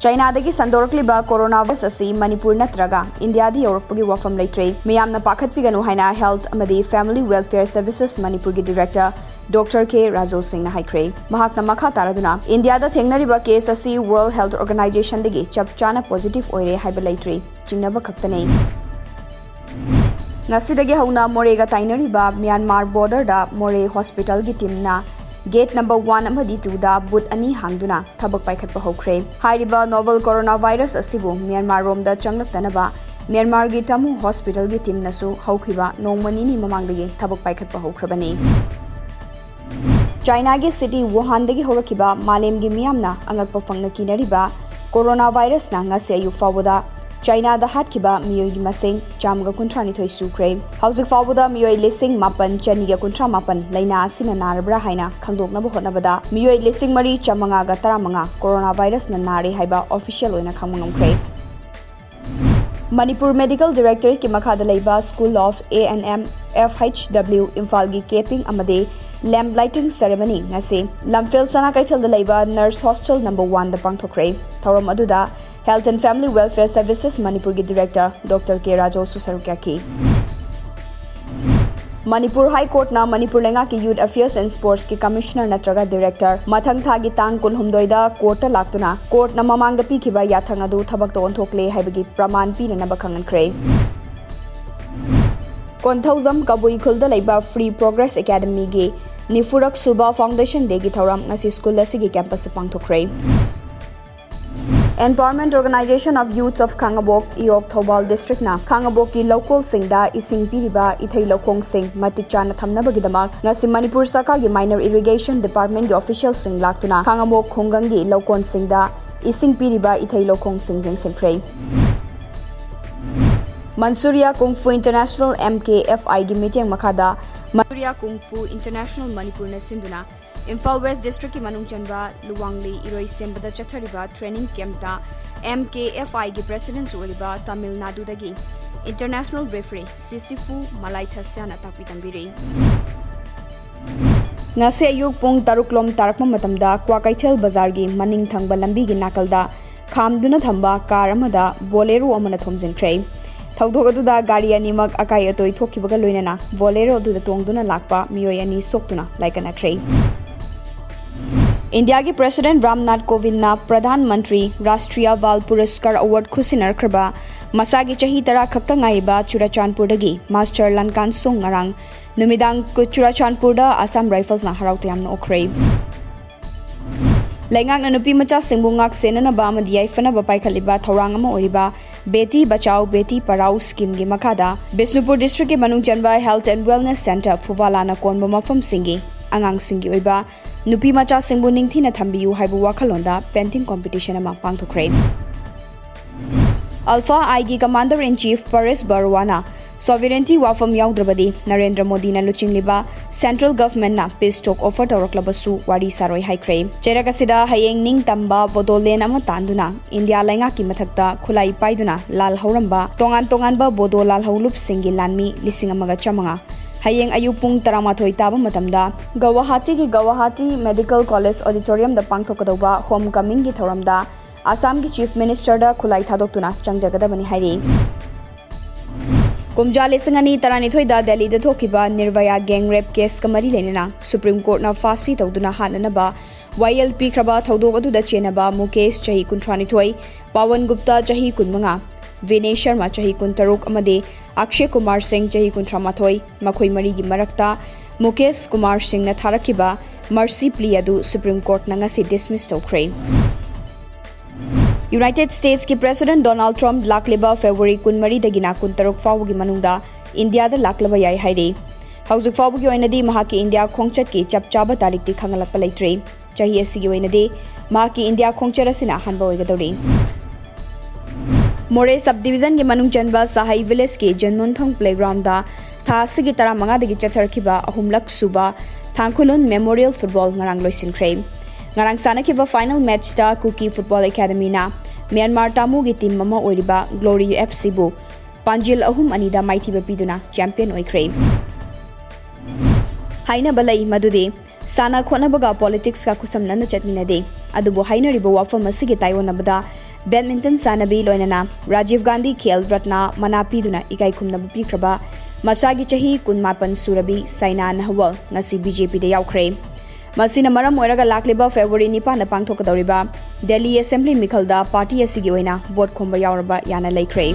China-dagi sandorokliba coronavirus asi Manipur natraga India-di yorokpagi wafam leitre miyamna pakhatpiganu haina Health amadi Family Welfare Services Manipur gi Director Dr. K. Rajo Singh na haikre mahakna makha taraduna India-da thengnariba case asi World Health Organization dagi chapchana positive oire haiba leitre chingnaba khaktane ngasidagi hauna Morega tainariba Myanmar border da More Hospital gi team na Gate number 1 amadi 2 da boot ani hangduna thabak paikhatpa hokre hairiba novel coronavirus asibu Myanmar rom da changlaktanaba Myanmar gi tamu hospital gi team nasu hawkhiba nongmani ni mamangdagi thabak paikhatpa hokrabani China gi city Wuhan dagi horakiba malem gi miyamna angakpa fangna kinariba coronavirus na ngase ayu fawada China da hatkiba miyoi gi masing chamga kuntrani thoi sukre hauzik fawada miyoi lising mapan chaniga kuntra mapan laina asina narabra haina khangdokna bo hotnabada miyoi lising mari chamanga ga taramanga coronavirus na nare haiba official oina khangmangomkre Manipur Medical Director ki makhada leiba School of A&M FHW Imphal gi caping amade lamp lighting ceremony ngase Lamphel sana kaithal da leiba Nurse Hostel number 1 da pangthokre thorom aduda Health and Family Welfare Services Manipur gi Director Dr. K. Rajo Susarukyaki Manipur High Court na Manipur lenga ki Youth Affairs and Sports ki Commissioner natraga Director mathang thagi tang kulhumdoi da court laktuna court na mamang da pikhiba yathang adu thabak to onthokle haibagi praman pina na bakhangankre Konthauzam Kabui khulda leiba Free Progress Academy gi Nifurak Suba Foundation de gi thoram ngasi school asigi campus ta pangthokre Empowerment Organization of Youth of Khangabok Iok Thobal District na Khangabok ki local singda ising piriba ithai lokong sing matik chana thamnabagidamak ngasi Manipur Sarkar gi Minor Irrigation Department gi official sing laktuna Khangabok khongang gi lokon singda ising piriba ithai lokong sing jeng singpre Mansuria Kung Fu International MKFI gi meeting makhada Mansuria Kung Fu International Manipur na sinduna Imphal West District ki manung chanba Luwangli Iroi Sembada chathariba training camp ta MKFI gi president suliba Tamil Nadu dagi International Referee Sisifu Malai Thasyana takpi tambiri ngase ayuk pung taruklom tarakma matamda Kwakaithel Bazar gi maning thangba lambi gi nakalda khamduna thamba car amada bolero amana thomjinkhre Thawdok aduda gari animak akai atoi thokibaga loinana bolero aduda tongduna lakpa miyoi ani soktuna laikanakre India ki President Ramnath Kovind na Pradhan Mantri Rashtriya Bal Puraskar Award khusinar kraba masagi chahi tara khakta ngaiba Churachandpur dagi Master Lankan Song ngarang numidang ku Churachandpur da Assam Rifles na haraute amna okhrei Lengak na nupi macha singbungak senana ba amadiai fana ba paikhaliba thorang ama oriba Beti Bachao Beti Parao scheme gi makada Bisnupur district ki manung chanba Health and Wellness Center Fubalana konba mafam singi angang singi oiba nupi macha singbu ningthina thambiyu haibu wakhalonda painting competition ama pangthokre Alpha IG Commander in Chief Paris Barwana sovereignty wafam yaudravadi Narendra Modi na luchingliba central government na peace talk offer tawraklabasu wari saroi haikre cheragasida hayeng ning tamba bodolen ama tanduna India lenga ki mathakta khulai paiduna lal hauramba tongan ba bodo lal haulup singi lanmi lisingamaga chamanga Hayeng ayupung taramathoi taba matamda Guwahati ki Guwahati Medical College Auditorium da pangthokadauba homecoming gi thoramda Assam ki Chief Minister da khulai thadoktuna changjagadabani hairi Kumja lisingani taranithoi da Delhi da thokiba Nirvaya gang rape case kamari lenina Supreme Court na fasi tawduna hananaba YLP khraba thodok adu da chenaba Mukesh chahi kuntranithoi Pawan Gupta chahi kunmanga Vinay Sharma chahi kuntaruk amade Akshay Kumar Singh chahi kuntramathoi makhoi mari gi marakta Mukesh Kumar Singh na tharakiba mercy plea adu Supreme Court na ngasi dismiss tawkhre United States ki President Donald Trump lakliba February 13 dagina kuntaruk fawgi manungda India da laklaba yai hairi hauzik fawgi oinadi mahaki India khongchat ki chapchaba tarik ti khangalakpa leitre chahi asigi oinadi mahaki India khongchar asina hanba oigadori More subdivision ki manung chanba Sahai village ki Janmonthong playground da tha sigi tara manga dagi chatharkiba ahumlak suba Thangkhulun Memorial Football ngarang loisinkhre ngarang sanakiba final match da Kuki Football Academy na Myanmar tamu gi team mama oiriba Glory FC bu Panjil ahum anida maithiba piduna champion oikhre haina balai madudi sana khona baga politics ka kusam nan chatminade adubo haina ribo wafam asigi tayo nabada badminton सानबी लोइनना राजीव गांधी खेल रत्न मना पीदुना इकाई खुमनबु पीख्रबा मसागी चही 18 सुरबी Saina नहवल ngasi BJP दे यावख्रे मसिना मरम ओइरगा लाक्लिबा फेब्रुवारी 9 ना पांगथोकदौरिबा Delhi assembly मिखलदा party असिगी ओइना vote खोंबा यावरबा याना लेख्रे।